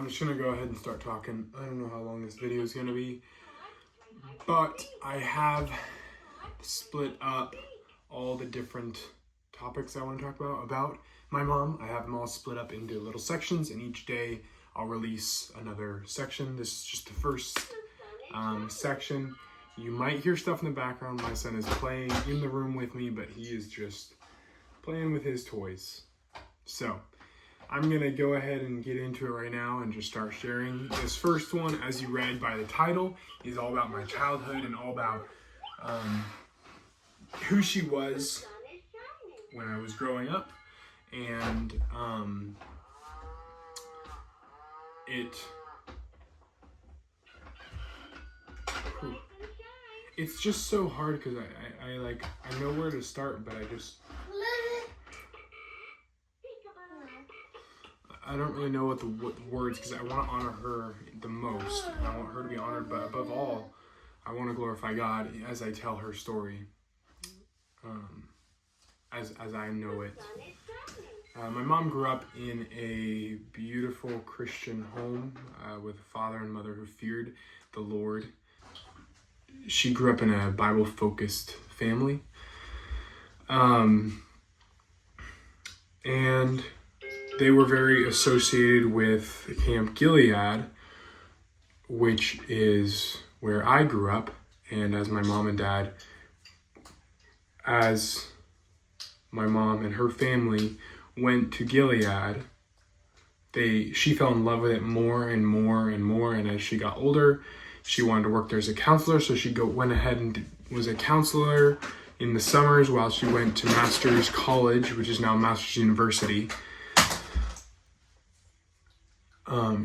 I'm just gonna go ahead and start talking. I don't know how long this video is gonna be, but I have split up all the different topics I want to talk about my mom. I have them all split up into little sections, and each day I'll release another section. This is just the first section. You might hear stuff in the background. My son is playing in the room with me, but he is just playing with his toys. So I'm gonna go ahead and get into it right now and just start sharing. This first one, as you read by the title, is all about my childhood and all about who she was when I was growing up. And it's just so hard because I know where to start, but I don't really know what the words, because I want to honor her the most. I want her to be honored, but above all, I want to glorify God as I tell her story, as I know it. My mom grew up in a beautiful Christian home with a father and mother who feared the Lord. She grew up in a Bible-focused family. And they were very associated with Camp Gilead, which is where I grew up. And as my mom and her family went to Gilead, she fell in love with it more and more and more. And as she got older, she wanted to work there as a counselor, so she went ahead and was a counselor in the summers while she went to Master's College, which is now Master's University,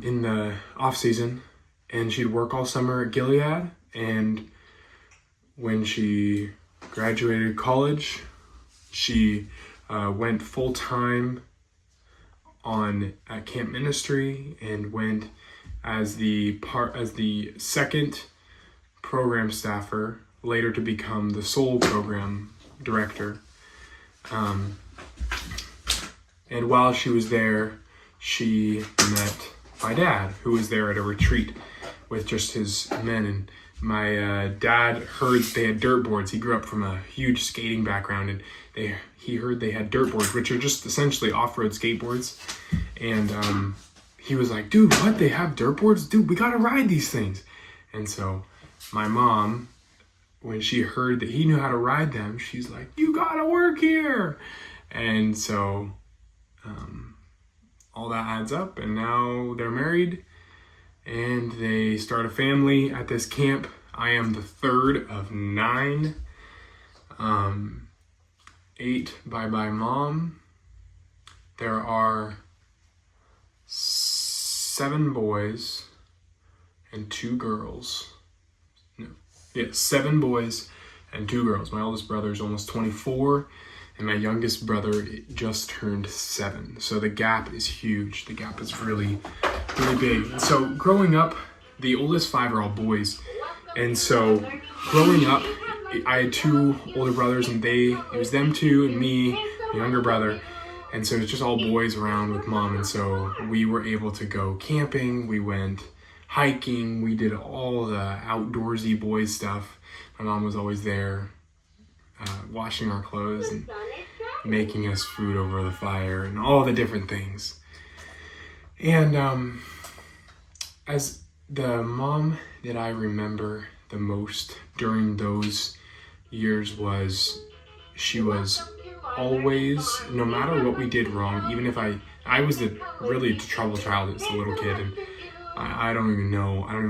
in the off season. And she'd work all summer at Gilead. And when she graduated college, she went full time at camp ministry and went as the second program staffer, later to become the sole program director. And while she was there, she met my dad, who was there at a retreat with just his men. And my dad heard they had dirt boards. He grew up from a huge skating background, and he heard they had dirt boards, which are just essentially off-road skateboards. And he was like, dude, what? They have dirt boards? Dude, we gotta ride these things. And so my mom, when she heard that he knew how to ride them, she's like, you gotta work here. And so all that adds up, and now they're married and they start a family at this camp. I am the third of 9. 8 by my mom. There are 7 boys and 2 girls. 7 boys and 2 girls. My oldest brother is almost 24, and my youngest brother just turned 7. So the gap is huge. The gap is really, really big. So growing up, the oldest 5 are all boys. And so growing up, I had 2 older brothers, and it was them 2 and me, my younger brother. And so it's just all boys around with mom. And so we were able to go camping. We went hiking. We did all the outdoorsy boys stuff. My mom was always there, washing our clothes and making us food over the fire and all the different things. And as the mom that I remember the most during those years she was always, no matter what we did wrong, even if I was really the trouble child as a little kid, and I don't even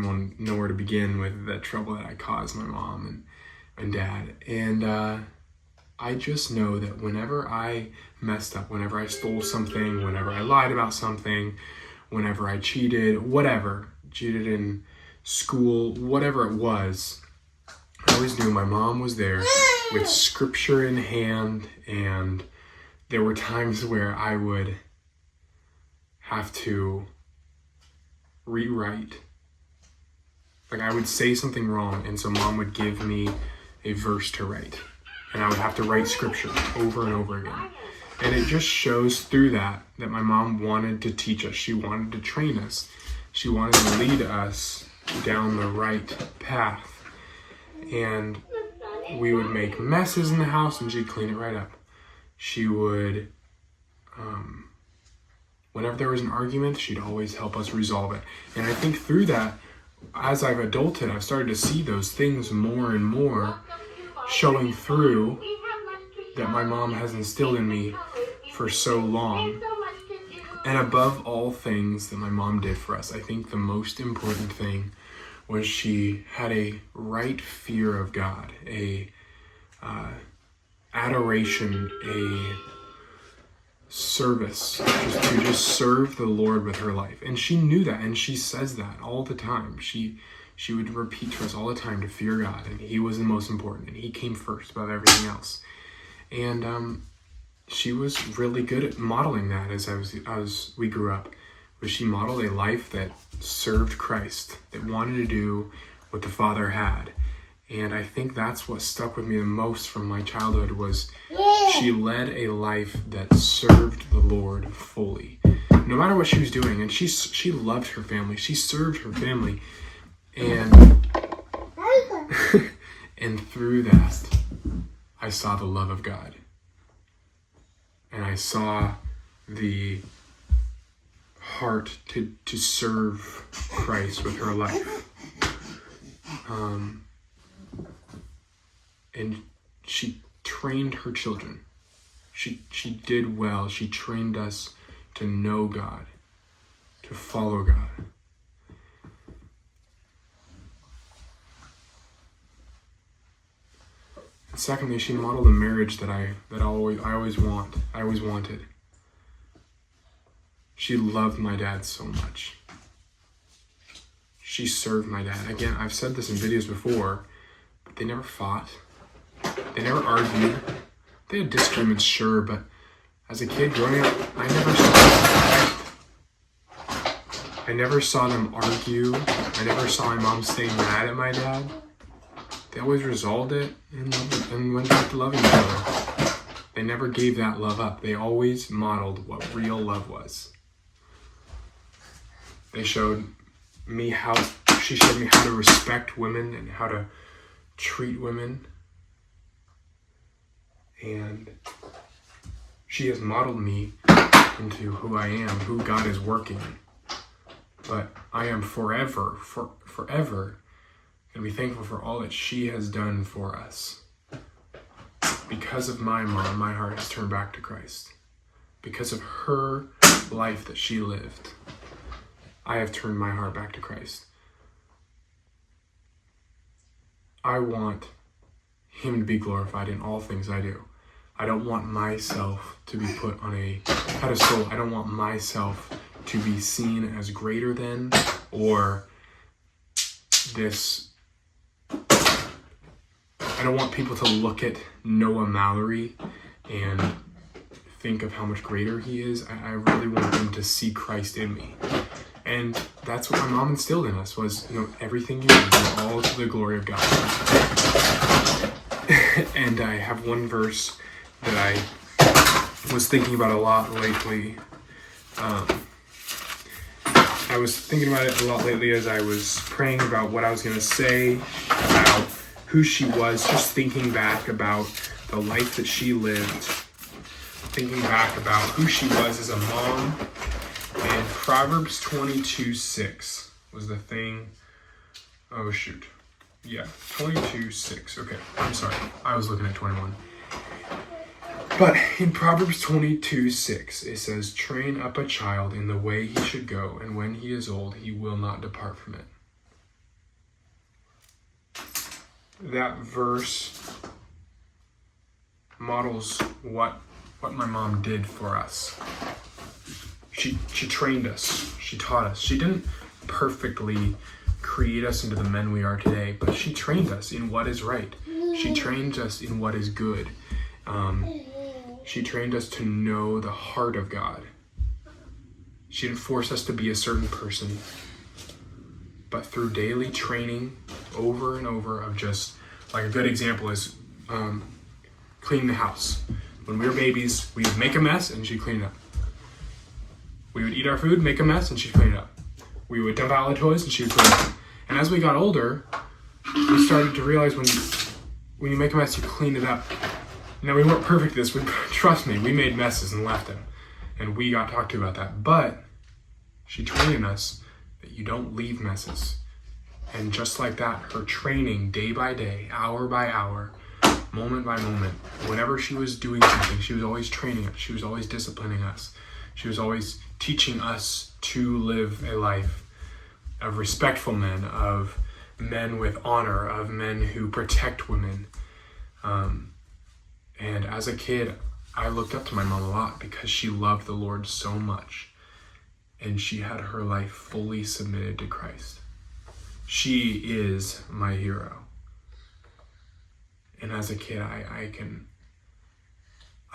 want to know where to begin with the trouble that I caused my mom and dad. And I just know that whenever I messed up, whenever I stole something, whenever I lied about something, whenever I cheated in school, whatever it was, I always knew my mom was there with scripture in hand. And there were times where I would have to rewrite. Like, I would say something wrong, and so mom would give me a verse to write, and I would have to write scripture over and over again. And it just shows through that my mom wanted to teach us. She wanted to train us She wanted to lead us down the right path. And we would make messes in the house and she'd clean it right up. She would, whenever there was an argument, she'd always help us resolve it. And I think through that, as I've adulted, I've started to see those things more and more showing through that my mom has instilled in me for so long. And above all things that my mom did for us, I think the most important thing was she had a right fear of God, a adoration, a service, to just serve the Lord with her life. And she knew that, and she says that all the time. She would repeat to us all the time to fear God, and he was the most important, and he came first above everything else. And she was really good at modeling that as we grew up. But she modeled a life that served Christ, that wanted to do what the Father had. And I think that's what stuck with me the most from my childhood was she led a life that served the Lord fully, no matter what she was doing. And she loved her family. She served her family. And and through that, I saw the love of God. And I saw the heart to serve Christ with her life. And she trained her children. She did well. She trained us to know God, to follow God. And secondly, she modeled a marriage that I always wanted. She loved my dad so much. She served my dad. Again, I've said this in videos before, but they never fought. They never argued. They had disagreements, sure, but as a kid growing up, I never saw them argue. I never saw my mom stay mad at my dad. They always resolved it and went back to loving each other. They never gave that love up. They always modeled what real love was. She showed me how to respect women and how to treat women. And she has modeled me into who I am, who God is working. But I am forever going to be thankful for all that she has done for us. Because of my mom, my heart has turned back to Christ. Because of her life that she lived, I have turned my heart back to Christ. I want him to be glorified in all things I do. I don't want myself to be put on a pedestal. I don't want myself to be seen as greater than, or this. I don't want people to look at Noah Mallory and think of how much greater he is. I really want them to see Christ in me. And that's what my mom instilled in us was, everything you do all to the glory of God. And I have one verse that I was thinking about a lot lately. I was thinking about it a lot lately as I was praying about what I was going to say about who she was, just thinking back about the life that she lived, thinking back about who she was as a mom. And Proverbs 22:6 was the thing. Oh, shoot. Yeah, 22:6. Okay, I'm sorry. I was looking at 21. But in Proverbs 22:6, it says, "Train up a child in the way he should go, and when he is old, he will not depart from it." That verse models what my mom did for us. She trained us. She taught us. She didn't perfectly create us into the men we are today, but she trained us in what is right. She trained us in what is good. She trained us to know the heart of God. She didn't force us to be a certain person, but through daily training over and over of just, like a good example is cleaning the house. When we were babies, we'd make a mess and she'd clean it up. We would eat our food, make a mess, and she'd clean it up. we would dump out all the toys and she would clean them. And as we got older, we started to realize when you make a mess, you clean it up. Now, we weren't perfect at this. Trust me, we made messes and left them. And we got talked to about that. But she trained us that you don't leave messes. And just like that, her training day by day, hour by hour, moment by moment, whenever she was doing something, she was always training us. She was always disciplining us. She was always teaching us to live a life of respectful men, of men with honor, of men who protect women. And as a kid, I looked up to my mom a lot because she loved the Lord so much. And she had her life fully submitted to Christ. She is my hero. And as a kid, I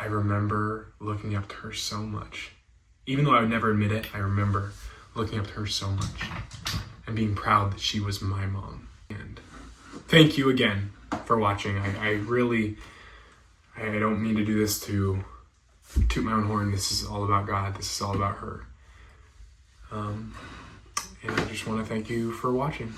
remember looking up to her so much. Even though I would never admit it, I remember looking up to her so much and being proud that she was my mom. And thank you again for watching. I don't mean to do this to toot my own horn. This is all about God. This is all about her. And I just want to thank you for watching.